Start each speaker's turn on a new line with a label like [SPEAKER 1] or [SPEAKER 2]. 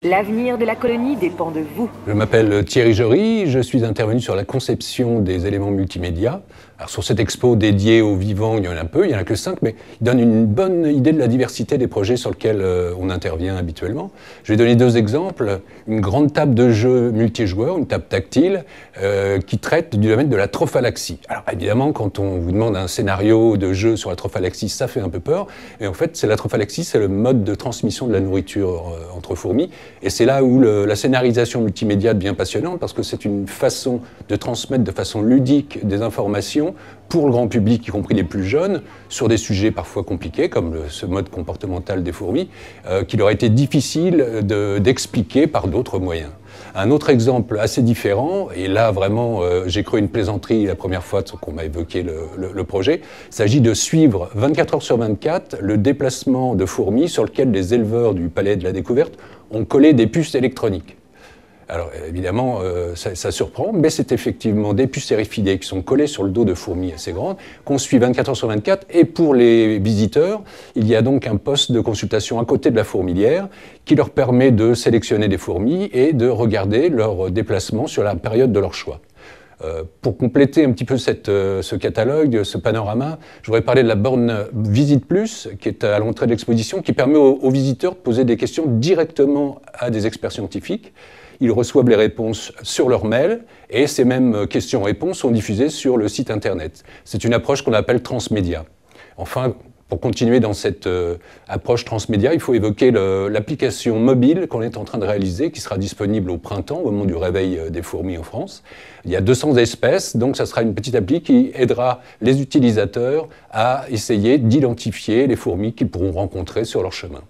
[SPEAKER 1] L'avenir de la colonie dépend de vous.
[SPEAKER 2] Je m'appelle Thierry Jory, je suis intervenu sur la conception des éléments multimédia. Alors sur cette expo dédiée aux vivants, il y en a un peu, il n'y en a que 5, mais il donne une bonne idée de la diversité des projets sur lesquels on intervient habituellement. Je vais donner 2 exemples. Une grande table de jeu multijoueur, une table tactile, qui traite du domaine de la trophalaxie. Alors évidemment, quand on vous demande un scénario de jeu sur la trophalaxie, ça fait un peu peur. Et en fait, la trophalaxie, c'est le mode de transmission de la nourriture entre fourmis. Et c'est là où la scénarisation multimédia devient passionnante, parce que c'est une façon de transmettre de façon ludique des informations pour le grand public, y compris les plus jeunes, sur des sujets parfois compliqués, comme ce mode comportemental des fourmis, qu'il aurait été difficile d'expliquer par d'autres moyens. Un autre exemple assez différent, et là vraiment j'ai cru une plaisanterie la première fois qu'on m'a évoqué le projet, il s'agit de suivre 24 heures sur 24 le déplacement de fourmis sur lequel les éleveurs du Palais de la Découverte ont collé des puces électroniques. Alors évidemment, ça surprend, mais c'est effectivement des puces RFID qui sont collées sur le dos de fourmis assez grandes, qu'on suit 24 heures sur 24, et pour les visiteurs, il y a donc un poste de consultation à côté de la fourmilière qui leur permet de sélectionner des fourmis et de regarder leur déplacement sur la période de leur choix. Pour compléter un petit peu ce catalogue, ce panorama, je voudrais parler de la borne Visite Plus, qui est à l'entrée de l'exposition, qui permet aux visiteurs de poser des questions directement à des experts scientifiques. Ils reçoivent les réponses sur leur mail, et ces mêmes questions-réponses sont diffusées sur le site internet. C'est une approche qu'on appelle transmédia. Enfin, pour continuer dans cette approche transmédia, il faut évoquer l'application mobile qu'on est en train de réaliser, qui sera disponible au printemps, au moment du réveil des fourmis en France. Il y a 200 espèces, donc ça sera une petite appli qui aidera les utilisateurs à essayer d'identifier les fourmis qu'ils pourront rencontrer sur leur chemin.